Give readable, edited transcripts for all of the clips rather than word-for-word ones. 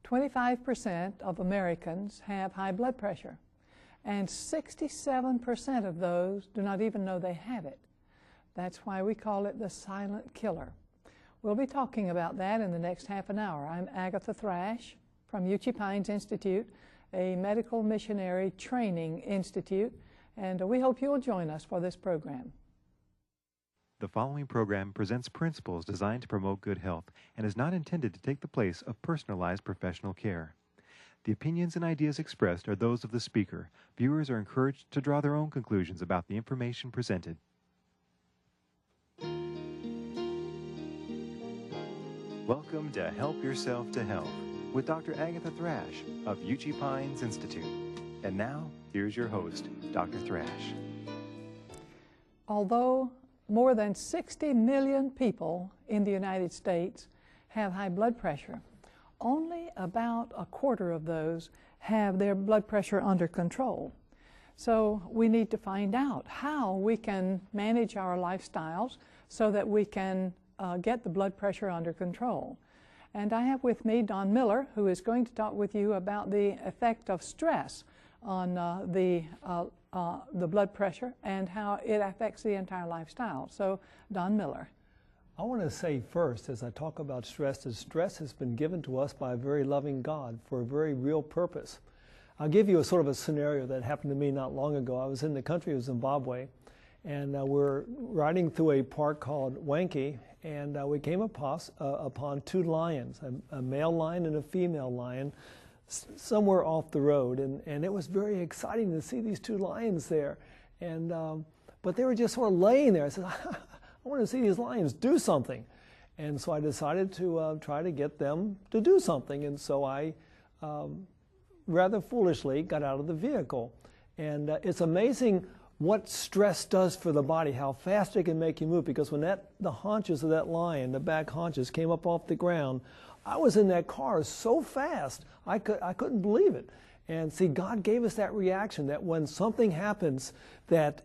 25% of Americans have high blood pressure, and 67% of those do not even know they have it. That's why we call it the silent killer. We'll be talking about that in the next half an hour. I'm Agatha Thrash from Uchee Pines Institute, a medical missionary training institute, and we hope you'll join us for this program. The following program presents principles designed to promote good health and is not intended to take the place of personalized professional care. The opinions and ideas expressed are those of the speaker. Viewers are encouraged to draw their own conclusions about the information presented. Welcome to Help Yourself to Health with Dr. Agatha Thrash of Uchee Pines Institute. And now, here's your host, Dr. Thrash. Although more than 60 million people in the United States have high blood pressure, only about a quarter of those have their blood pressure under control. So we need to find out how we can manage our lifestyles so that we can get the blood pressure under control. And I have with me Don Miller, who is going to talk with you about the effect of stress on the blood pressure and how it affects the entire lifestyle. So, Don Miller. I want to say first, as I talk about stress, that stress has been given to us by a very loving God for a very real purpose. I'll give you a sort of a scenario that happened to me not long ago. I was in the country of Zimbabwe, and we're riding through a park called Wanke, and we came upon two lions, a male lion and a female lion, somewhere off the road, and it was very exciting to see these two lions there, and but they were just sort of laying there. I said, I want to see these lions do something, and so I decided to try to get them to do something, and so I rather foolishly got out of the vehicle, and it's amazing what stress does for the body, how fast it can make you move, because when the haunches of that lion, the back haunches, came up off the ground, I was in that car so fast, I couldn't believe it. And see, God gave us that reaction that when something happens that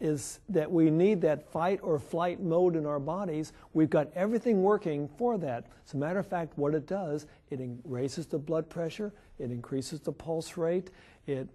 we need that fight or flight mode in our bodies, we've got everything working for that. As a matter of fact, what it does, it raises the blood pressure, it increases the pulse rate, it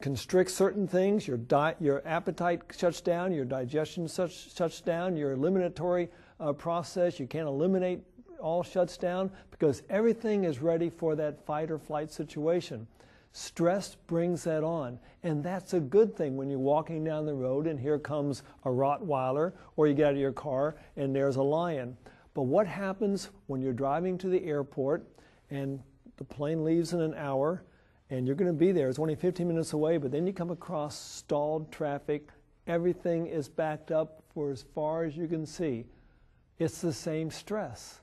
constricts certain things, your appetite shuts down, your digestion shuts down, your eliminatory process, you can't eliminate, all shuts down because everything is ready for that fight or flight situation. Stress brings that on, and that's a good thing when you're walking down the road and here comes a Rottweiler, or you get out of your car and there's a lion. But what happens when you're driving to the airport and the plane leaves in an hour and you're going to be there, it's only 15 minutes away, but then you come across stalled traffic, everything is backed up for as far as you can see. It's the same stress.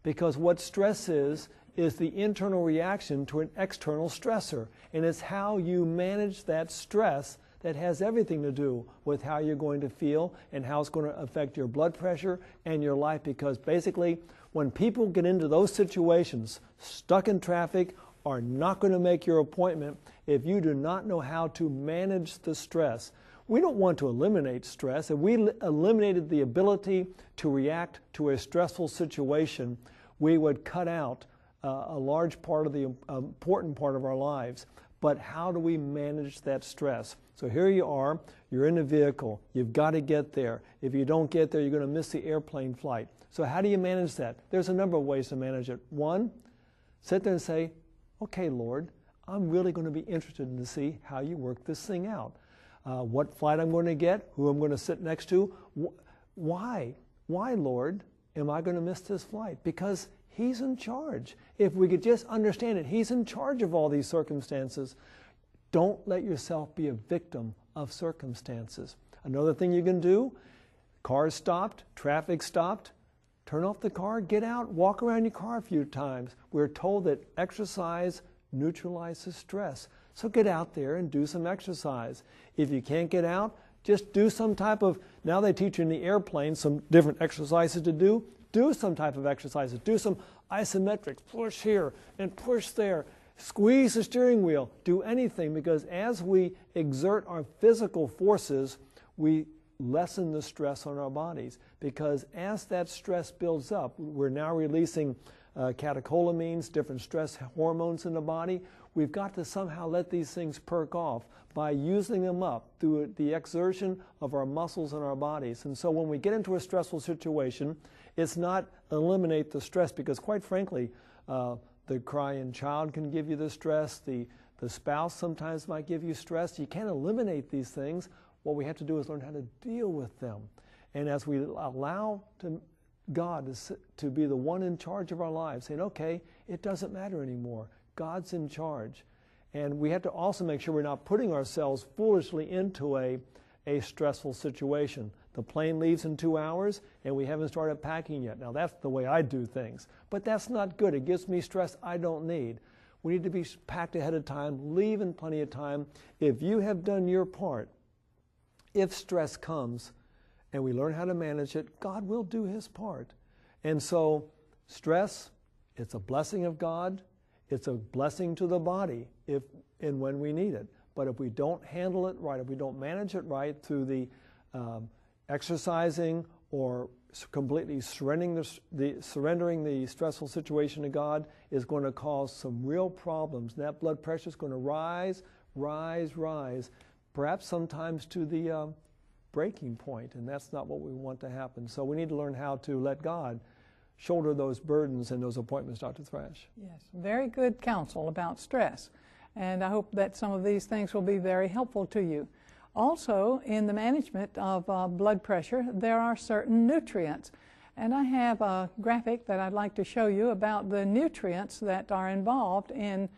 Because what stress is the internal reaction to an external stressor. And it's how you manage that stress that has everything to do with how you're going to feel and how it's going to affect your blood pressure and your life. Because basically, when people get into those situations, stuck in traffic, are not going to make your appointment if you do not know how to manage the stress. We don't want to eliminate stress. If we eliminated the ability to react to a stressful situation, we would cut out a large part of the important part of our lives. But how do we manage that stress? So here you are, you're in a vehicle, you've got to get there. If you don't get there, you're going to miss the airplane flight. So how do you manage that? There's a number of ways to manage it. One, sit there and say, okay, Lord, I'm really going to be interested to see how you work this thing out. What flight I'm going to get, who I'm going to sit next to. Why, Lord, am I going to miss this flight? Because He's in charge. If we could just understand it, He's in charge of all these circumstances. Don't let yourself be a victim of circumstances. Another thing you can do, cars stopped, traffic stopped, turn off the car, get out, walk around your car a few times. We're told that exercise neutralizes stress. So get out there and do some exercise. If you can't get out, just do some type of, now they teach you in the airplane some different exercises to do. Do some type of exercises. Do some isometrics. Push here and push there. Squeeze the steering wheel. Do anything, because as we exert our physical forces, we lessen the stress on our bodies. Because as that stress builds up, we're now releasing catecholamines, different stress hormones in the body. We've got to somehow let these things perk off by using them up through the exertion of our muscles and our bodies. And so when we get into a stressful situation, it's not eliminate the stress, because quite frankly, the crying child can give you the stress, the spouse sometimes might give you stress. You can't eliminate these things. What we have to do is learn how to deal with them. And as we allow God to be the one in charge of our lives, saying, okay, it doesn't matter anymore. God's in charge. And we have to also make sure we're not putting ourselves foolishly into a stressful situation. The plane leaves in 2 hours and we haven't started packing yet. Now that's the way I do things. But that's not good. It gives me stress I don't need. We need to be packed ahead of time, leave in plenty of time. If you have done your part, if stress comes and we learn how to manage it, God will do His part. And so stress, it's a blessing of God. It's a blessing to the body if and when we need it. But if we don't handle it right, if we don't manage it right through the exercising or completely surrendering the stressful situation to God, is going to cause some real problems. And that blood pressure is going to rise, perhaps sometimes to the breaking point, and that's not what we want to happen. So we need to learn how to let God shoulder those burdens and those appointments, Dr. Thrash. Yes, very good counsel about stress. And I hope that some of these things will be very helpful to you. Also, in the management of blood pressure, there are certain nutrients. And I have a graphic that I'd like to show you about the nutrients that are involved in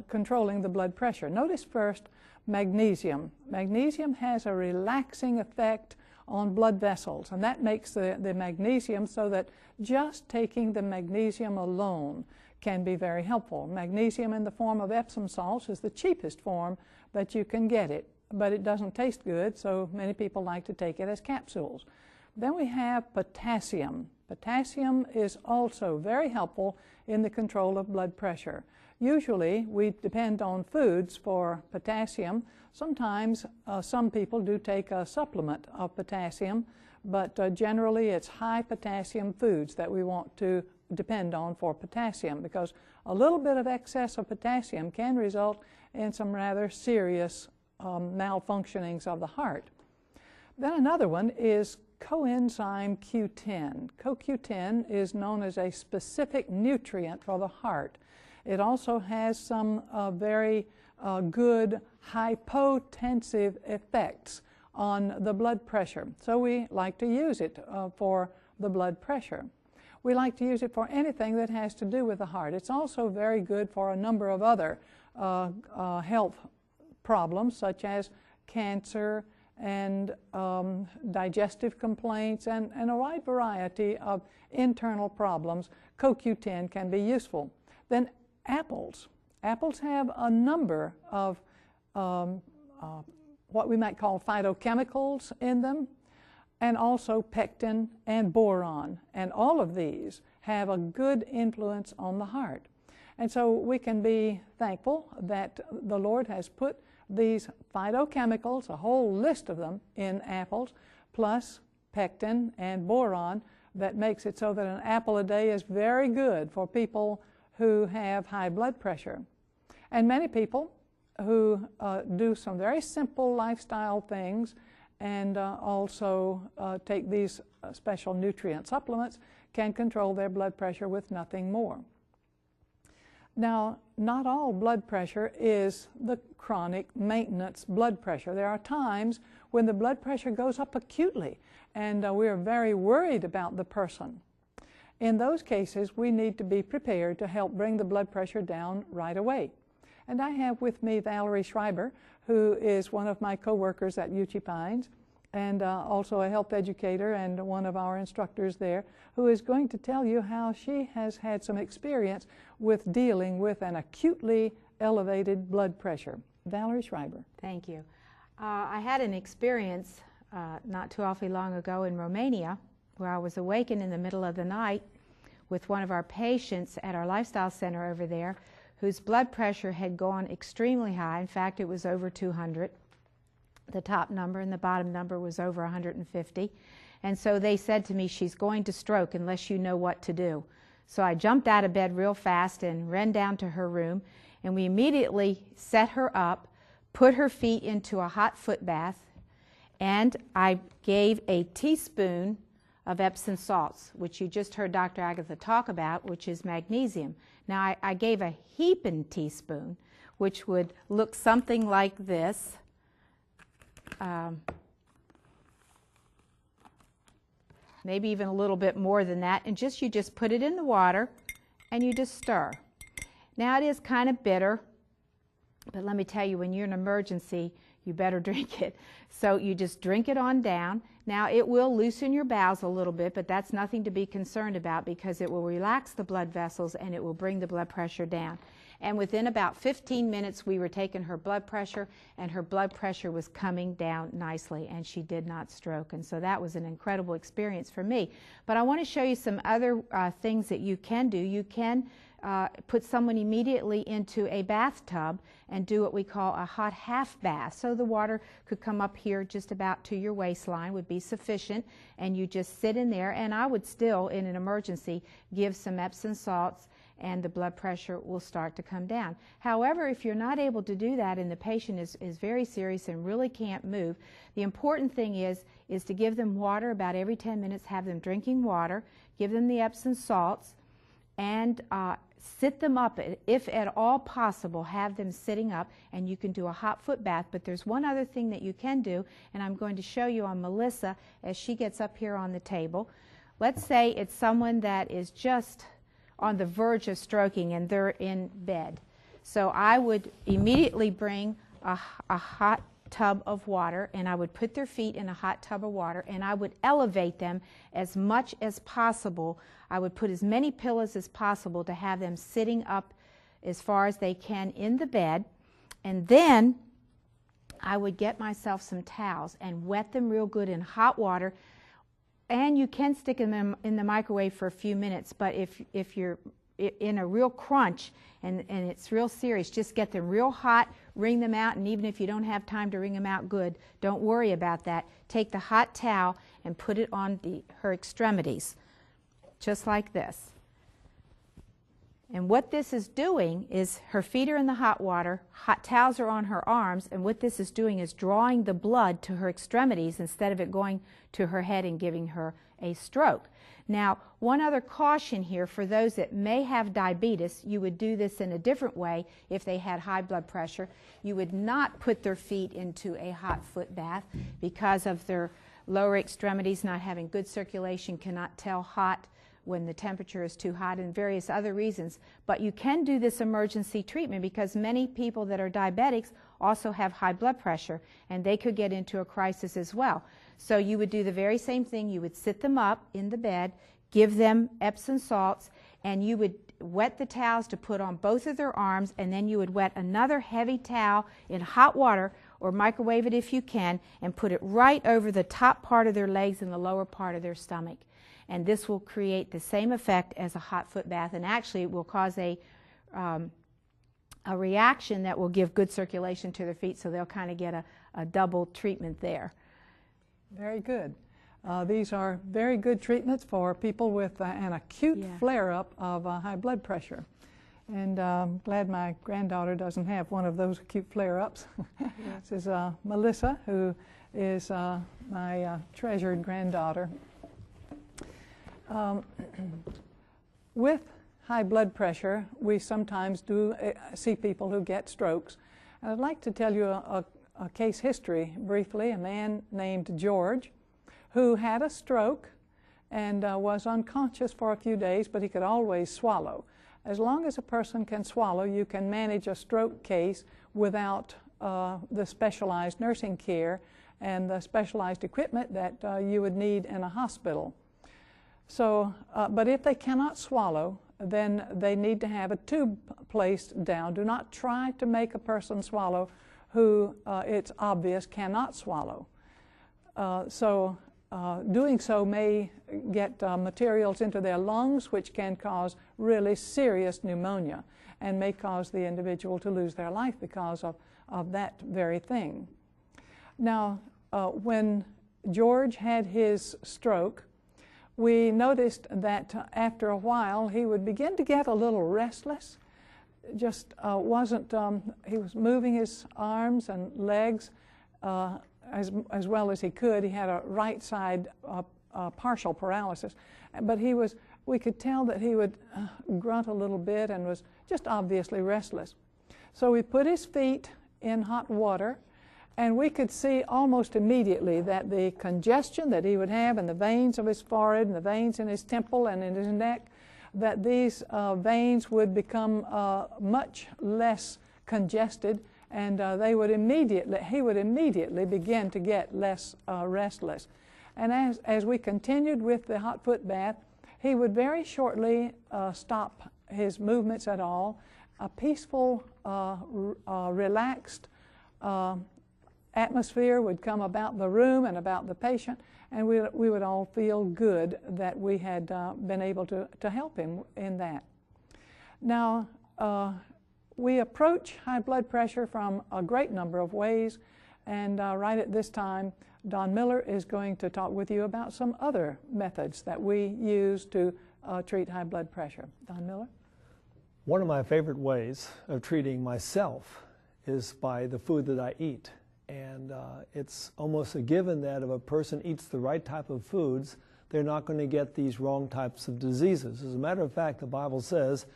controlling the blood pressure. Notice first magnesium. Magnesium has a relaxing effect on blood vessels, and that makes the magnesium so that just taking the magnesium alone can be very helpful. Magnesium in the form of Epsom salts is the cheapest form that you can get it, but it doesn't taste good, so many people like to take it as capsules. Then we have potassium. Potassium is also very helpful in the control of blood pressure. Usually we depend on foods for potassium. Sometimes some people do take a supplement of potassium, but generally it's high potassium foods that we want to depend on for potassium, because a little bit of excess of potassium can result in some rather serious malfunctionings of the heart. Then another one is coenzyme Q10. CoQ10 is known as a specific nutrient for the heart. It also has some very good hypotensive effects on the blood pressure. So we like to use it for the blood pressure. We like to use it for anything that has to do with the heart. It's also very good for a number of other health problems, such as cancer and digestive complaints and a wide variety of internal problems. CoQ10 can be useful. Then apples. Apples have a number of what we might call phytochemicals in them, and also pectin and boron. And all of these have a good influence on the heart. And so we can be thankful that the Lord has put these phytochemicals, a whole list of them, in apples, plus pectin and boron, that makes it so that an apple a day is very good for people who have high blood pressure. And many people who do some very simple lifestyle things and also take these special nutrient supplements can control their blood pressure with nothing more. Now, not all blood pressure is the chronic maintenance blood pressure. There are times when the blood pressure goes up acutely and we are very worried about the person. In those cases, we need to be prepared to help bring the blood pressure down right away. And I have with me Valerie Schreiber, who is one of my co-workers at UT Pines, and also a health educator and one of our instructors there, who is going to tell you how she has had some experience with dealing with an acutely elevated blood pressure. Valerie Schreiber. Thank you. I had an experience not too awfully long ago in Romania, where I was awakened in the middle of the night with one of our patients at our lifestyle center over there, whose blood pressure had gone extremely high. In fact, it was over 200. The top number and the bottom number was over 150. And so they said to me, she's going to stroke unless you know what to do. So I jumped out of bed real fast and ran down to her room, and we immediately set her up, put her feet into a hot foot bath, and I gave a teaspoon of Epsom salts, which you just heard Dr. Agatha talk about, which is magnesium. Now I gave a heaping teaspoon, which would look something like this. Maybe even a little bit more than that, and you just put it in the water and you just stir. Now it is kind of bitter, but let me tell you, when you're in an emergency, you better drink it. So you just drink it on down. Now it will loosen your bowels a little bit, but that's nothing to be concerned about because it will relax the blood vessels and it will bring the blood pressure down. And within about 15 minutes, we were taking her blood pressure, and her blood pressure was coming down nicely, and she did not stroke. And so that was an incredible experience for me. But I want to show you some other things that you can do. You can put someone immediately into a bathtub and do what we call a hot half bath. So the water could come up here just about to your waistline, would be sufficient, and you just sit in there. And I would still, in an emergency, give some Epsom salts, and the blood pressure will start to come down. However, if you're not able to do that and the patient is very serious and really can't move, the important thing is to give them water about every 10 minutes, have them drinking water, give them the Epsom salts, and sit them up. If at all possible, have them sitting up, and you can do a hot foot bath. But there's one other thing that you can do, and I'm going to show you on Melissa as she gets up here on the table. Let's say it's someone that is just on the verge of stroking and they're in bed. So I would immediately bring a hot tub of water, and I would put their feet in a hot tub of water, and I would elevate them as much as possible. I would put as many pillows as possible to have them sitting up as far as they can in the bed, and then I would get myself some towels and wet them real good in hot water. And you can stick them in the microwave for a few minutes, but if you're in a real crunch and it's real serious, just get them real hot, wring them out, and even if you don't have time to wring them out good, don't worry about that. Take the hot towel and put it on her extremities, just like this. And what this is doing is her feet are in the hot water, hot towels are on her arms, and what this is doing is drawing the blood to her extremities instead of it going to her head and giving her a stroke. Now, one other caution here for those that may have diabetes, you would do this in a different way if they had high blood pressure. You would not put their feet into a hot foot bath because of their lower extremities not having good circulation, cannot tell hot when the temperature is too hot, and various other reasons. But you can do this emergency treatment because many people that are diabetics also have high blood pressure, and they could get into a crisis as well. So you would do the very same thing. You would sit them up in the bed, give them Epsom salts, and you would wet the towels to put on both of their arms, and then you would wet another heavy towel in hot water, or microwave it if you can, and put it right over the top part of their legs and the lower part of their stomach. And this will create the same effect as a hot foot bath, and actually it will cause a reaction that will give good circulation to their feet, so they'll kind of get a double treatment there. Very good. These are very good treatments for people with an acute flare-up of high blood pressure. And I'm glad my granddaughter doesn't have one of those acute flare-ups. This is Melissa, who is my treasured granddaughter. With high blood pressure, we sometimes do see people who get strokes. And I'd like to tell you a case history briefly. A man named George who had a stroke and was unconscious for a few days, but he could always swallow. As long as a person can swallow, you can manage a stroke case without the specialized nursing care and the specialized equipment that you would need in a hospital. So, but if they cannot swallow, then they need to have a tube placed down. Do not try to make a person swallow who it's obvious cannot swallow. Doing so may get materials into their lungs, which can cause really serious pneumonia and may cause the individual to lose their life because of that very thing. Now, when George had his stroke, we noticed that after a while he would begin to get a little restless. Just he was moving his arms and legs as well as he could. He had a right side partial paralysis, but we could tell that he would grunt a little bit and was just obviously restless. So we put his feet in hot water, and we could see almost immediately that the congestion that he would have in the veins of his forehead and the veins in his temple and in his neck, that these veins would become much less congested, and he would immediately begin to get less restless. And as we continued with the hot foot bath, he would very shortly stop his movements at all. A peaceful, relaxed atmosphere would come about the room and about the patient, and we would all feel good that we had been able to help him in that. Now, we approach high blood pressure from a great number of ways, and right at this time, Don Miller is going to talk with you about some other methods that we use to treat high blood pressure. Don Miller? One of my favorite ways of treating myself is by the food that I eat. And it's almost a given that if a person eats the right type of foods, they're not going to get these wrong types of diseases. As a matter of fact, the Bible says,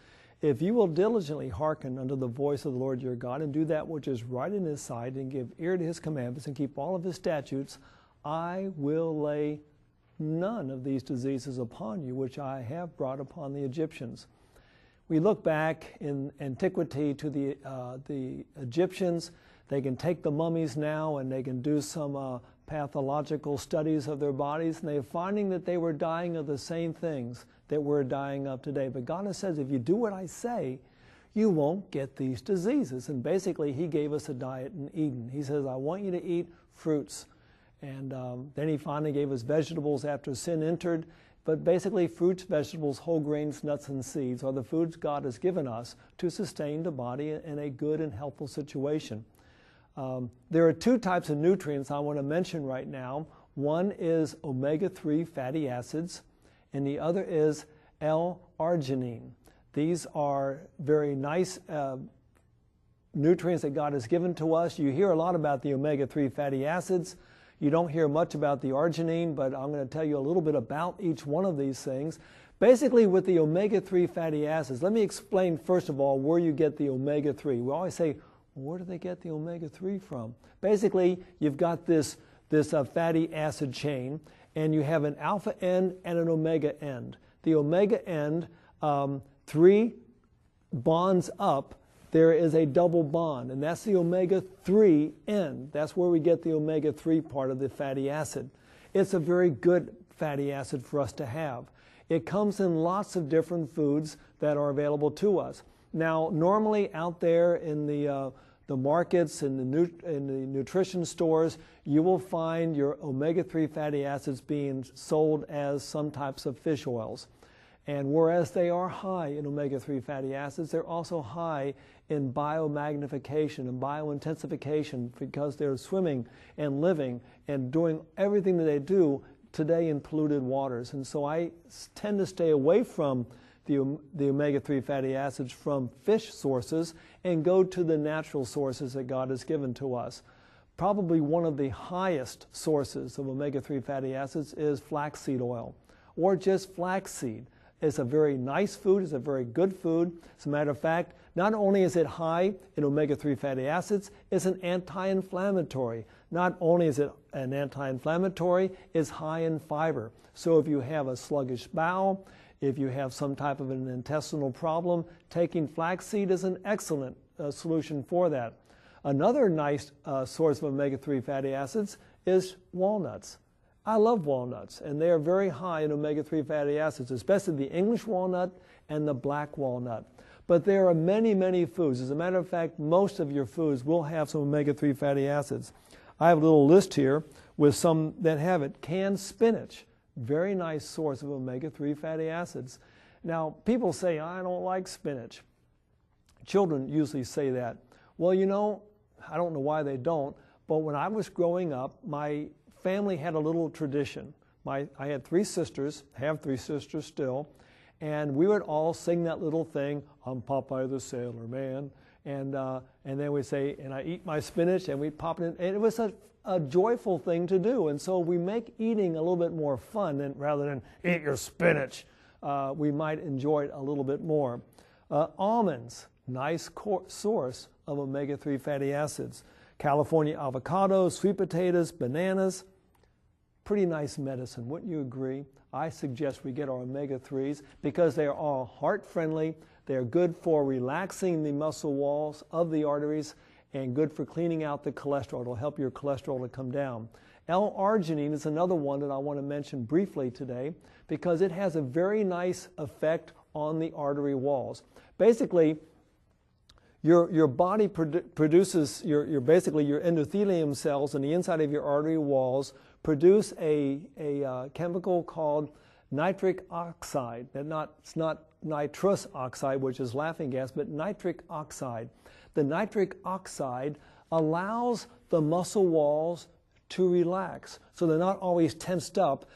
if you will diligently hearken unto the voice of the Lord your God and do that which is right in his sight and give ear to his commandments and keep all of his statutes, I will lay none of these diseases upon you, which I have brought upon the Egyptians. We look back in antiquity to the Egyptians. They can take the mummies now and they can do some pathological studies of their bodies, and they're finding that they were dying of the same things that we're dying of today. But God says, if you do what I say, you won't get these diseases. And basically, he gave us a diet in Eden. He says, I want you to eat fruits. And then he finally gave us vegetables after sin entered. But basically, fruits, vegetables, whole grains, nuts, and seeds are the foods God has given us to sustain the body in a good and healthful situation. There are two types of nutrients I want to mention right now. One is omega-3 fatty acids, and the other is L-arginine. These are very nice nutrients that God has given to us. You hear a lot about the omega-3 fatty acids. You don't hear much about the arginine, but I'm going to tell you a little bit about each one of these things. Basically, with the omega-3 fatty acids, let me explain first of all where you get the omega-3. We always say, where do they get the omega-3 from? Basically, you've got this fatty acid chain, and you have an alpha end and an omega end. The omega end, 3 bonds up, there is a double bond, and that's the omega-3 end. That's where we get the omega-3 part of the fatty acid. It's a very good fatty acid for us to have. It comes in lots of different foods that are available to us. Now, normally out there in the markets and in the nutrition stores, you will find your omega-3 fatty acids being sold as some types of fish oils. And whereas they are high in omega-3 fatty acids, they're also high in biomagnification and biointensification because they're swimming and living and doing everything that they do today in polluted waters. And so I tend to stay away from the omega-3 fatty acids from fish sources and go to the natural sources that God has given to us. Probably one of the highest sources of omega-3 fatty acids is flaxseed oil, or just flaxseed. It's a very nice food. It's a very good food. As a matter of fact, not only is it high in omega-3 fatty acids, it's an anti-inflammatory. Not only is it an anti-inflammatory, it's high in fiber. So if you have a sluggish bowel, if you have some type of an intestinal problem, taking flaxseed is an excellent solution for that. Another nice source of omega-3 fatty acids is walnuts. I love walnuts, and they are very high in omega-3 fatty acids, especially the English walnut and the black walnut. But there are many, many foods. As a matter of fact, most of your foods will have some omega-3 fatty acids. I have a little list here with some that have it. Canned spinach, very nice source of omega-3 fatty acids. Now, people say, I don't like spinach. Children usually say that. Well, you know, I don't know why they don't, but when I was growing up, my family had a little tradition. I had 3 sisters, have 3 sisters still, and we would all sing that little thing, I'm Popeye the Sailor Man, and then we'd say, and I eat my spinach, and we'd pop it in, and it was a joyful thing to do, and so we make eating a little bit more fun, rather than eat your spinach. We might enjoy it a little bit more. Almonds, nice source of omega-3 fatty acids. California avocados, sweet potatoes, bananas, pretty nice medicine, wouldn't you agree? I suggest we get our omega-3s because they are all heart-friendly, they're good for relaxing the muscle walls of the arteries, and good for cleaning out the cholesterol. It'll help your cholesterol to come down. L-arginine is another one that I want to mention briefly today because it has a very nice effect on the artery walls. Basically, your body produces, basically your endothelium cells in the inside of your artery walls produce a chemical called nitric oxide. It's not nitrous oxide, which is laughing gas, but nitric oxide. The nitric oxide allows the muscle walls to relax. So they're not always tensed up,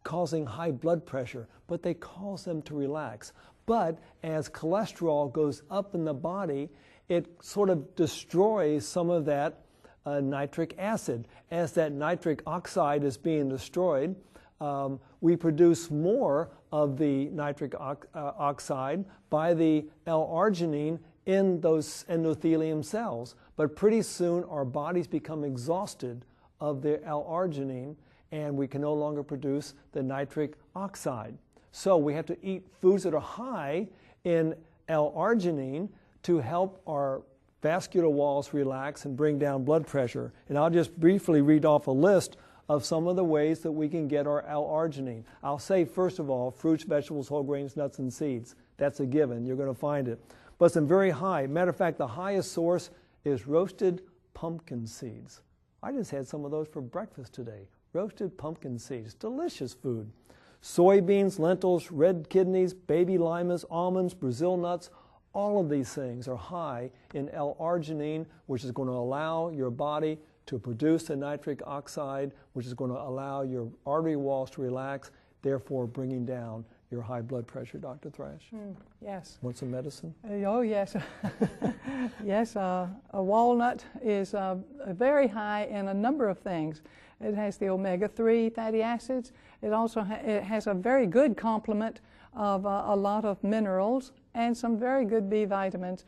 causing high blood pressure, but they cause them to relax. But as cholesterol goes up in the body, it sort of destroys some of that nitric acid. As that nitric oxide is being destroyed, we produce more of the nitric oxide by the L-arginine in those endothelium cells. But pretty soon our bodies become exhausted of the L-arginine and we can no longer produce the nitric oxide. So we have to eat foods that are high in L-arginine to help our vascular walls relax and bring down blood pressure. And I'll just briefly read off a list of some of the ways that we can get our L-arginine. I'll say, first of all, fruits, vegetables, whole grains, nuts, and seeds. That's a given. You're going to find it. But some very high. Matter of fact, the highest source is roasted pumpkin seeds. I just had some of those for breakfast today. Roasted pumpkin seeds. Delicious food. Soybeans, lentils, red kidneys, baby limas, almonds, Brazil nuts, all of these things are high in L-arginine, which is going to allow your body to produce the nitric oxide, which is going to allow your artery walls to relax, therefore bringing down your high blood pressure, Dr. Thrash. Yes. Want some medicine? Oh, yes. Yes, a walnut is very high in a number of things. It has the omega-3 fatty acids. It also it has a very good complement of a lot of minerals and some very good B vitamins.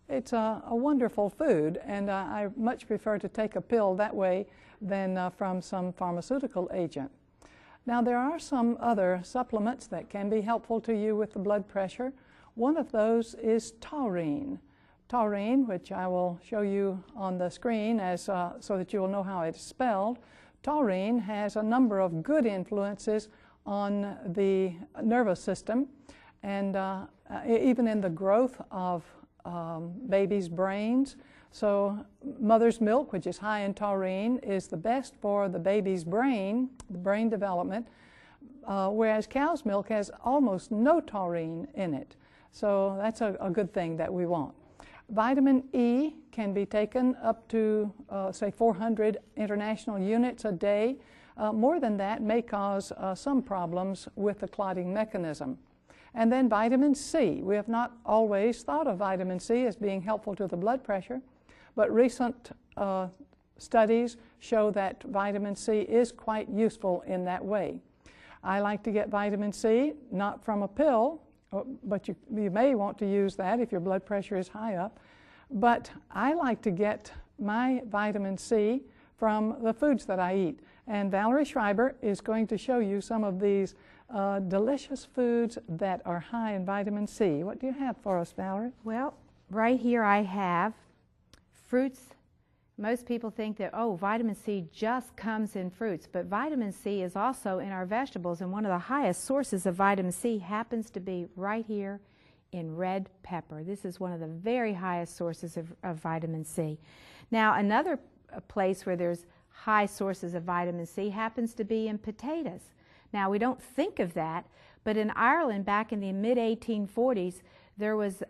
It's a wonderful food, and I much prefer to take a pill that way than from some pharmaceutical agent. Now, there are some other supplements that can be helpful to you with the blood pressure. One of those is taurine. Taurine, which I will show you on the screen so that you will know how it's spelled. Taurine has a number of good influences on the nervous system, and even in the growth of babies' brains. So mother's milk, which is high in taurine, is the best for the baby's brain, the brain development, whereas cow's milk has almost no taurine in it. So that's a good thing that we want. Vitamin E can be taken up to, say, 400 international units a day. More than that may cause some problems with the clotting mechanism. And then vitamin C. We have not always thought of vitamin C as being helpful to the blood pressure, but recent studies show that vitamin C is quite useful in that way. I like to get vitamin C, not from a pill, but you may want to use that if your blood pressure is high up. But I like to get my vitamin C from the foods that I eat. And Valerie Schreiber is going to show you some of these delicious foods that are high in vitamin C. What do you have for us, Valerie? Well, right here I have fruits. Most people think that, oh, vitamin C just comes in fruits, but vitamin C is also in our vegetables, and one of the highest sources of vitamin C happens to be right here in red pepper. This is one of the very highest sources of vitamin C. Now, another place where there's high sources of vitamin C happens to be in potatoes. Now, we don't think of that, but in Ireland back in the mid-1840s, there was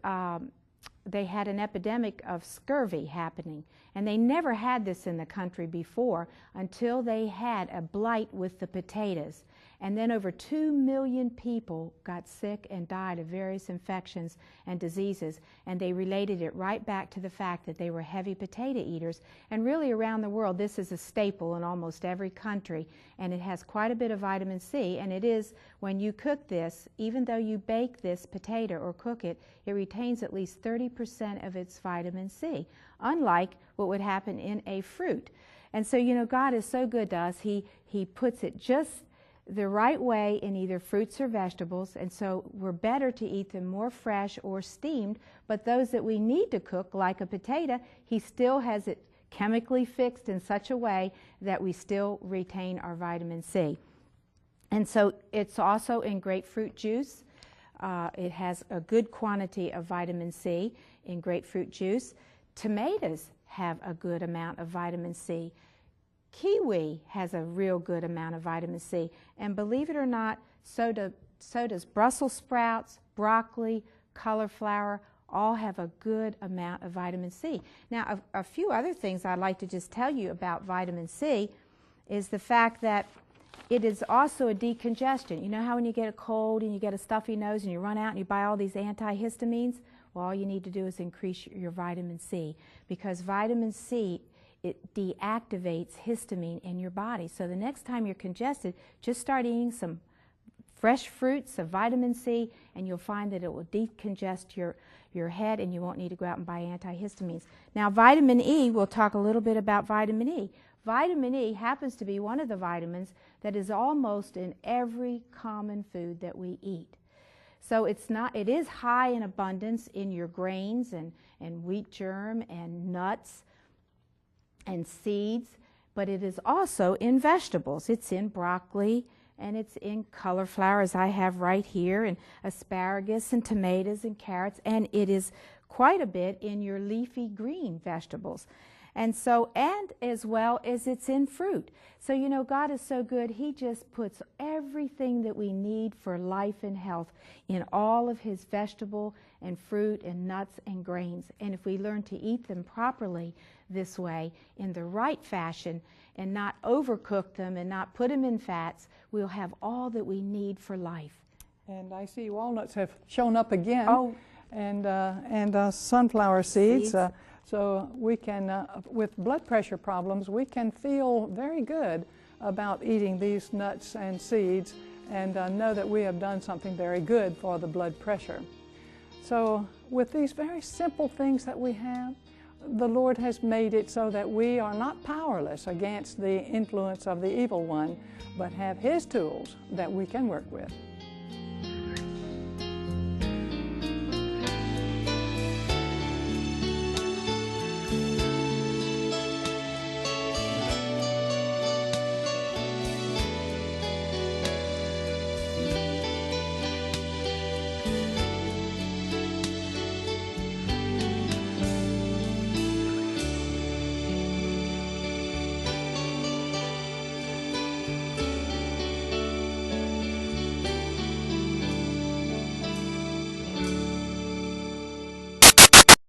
they had an epidemic of scurvy happening, and they never had this in the country before until they had a blight with the potatoes. And then over 2 million people got sick and died of various infections and diseases. And they related it right back to the fact that they were heavy potato eaters. And really around the world, this is a staple in almost every country. And it has quite a bit of vitamin C. And it is, when you cook this, even though you bake this potato or cook it, it retains at least 30% of its vitamin C, unlike what would happen in a fruit. And so, you know, God is so good to us. He puts it just the right way in either fruits or vegetables, and so we're better to eat them more fresh or steamed. But those that we need to cook, like a potato, He still has it chemically fixed in such a way that we still retain our vitamin C. And so it's also in grapefruit juice. It has a good quantity of vitamin C in grapefruit juice. Tomatoes have a good amount of vitamin C. Kiwi has a real good amount of vitamin C. And believe it or not, so does Brussels sprouts, broccoli, cauliflower, all have a good amount of vitamin C. Now, a few other things I'd like to just tell you about vitamin C is the fact that it is also a decongestant. You know how when you get a cold and you get a stuffy nose and you run out and you buy all these antihistamines? Well, all you need to do is increase your vitamin C, because vitamin C, it deactivates histamine in your body. So the next time you're congested, just start eating some fresh fruits of vitamin C, and you'll find that it will decongest your head, and you won't need to go out and buy antihistamines. Now, vitamin E, we'll talk a little bit about vitamin E. Vitamin E happens to be one of the vitamins that is almost in every common food that we eat. So it is high in abundance in your grains and wheat germ and nuts and seeds, but it is also in vegetables. It's in broccoli, and it's in cauliflower, as I have right here, and asparagus and tomatoes and carrots, and it is quite a bit in your leafy green vegetables. And so, and as well as it's in fruit. So, you know, God is so good. He just puts everything that we need for life and health in all of His vegetable and fruit and nuts and grains. And if we learn to eat them properly this way, in the right fashion, and not overcook them and not put them in fats, we'll have all that we need for life. And I see walnuts have shown up again. Oh. And sunflower seeds. So we can, with blood pressure problems, we can feel very good about eating these nuts and seeds, and know that we have done something very good for the blood pressure. So with these very simple things that we have, the Lord has made it so that we are not powerless against the influence of the evil one, but have His tools that we can work with.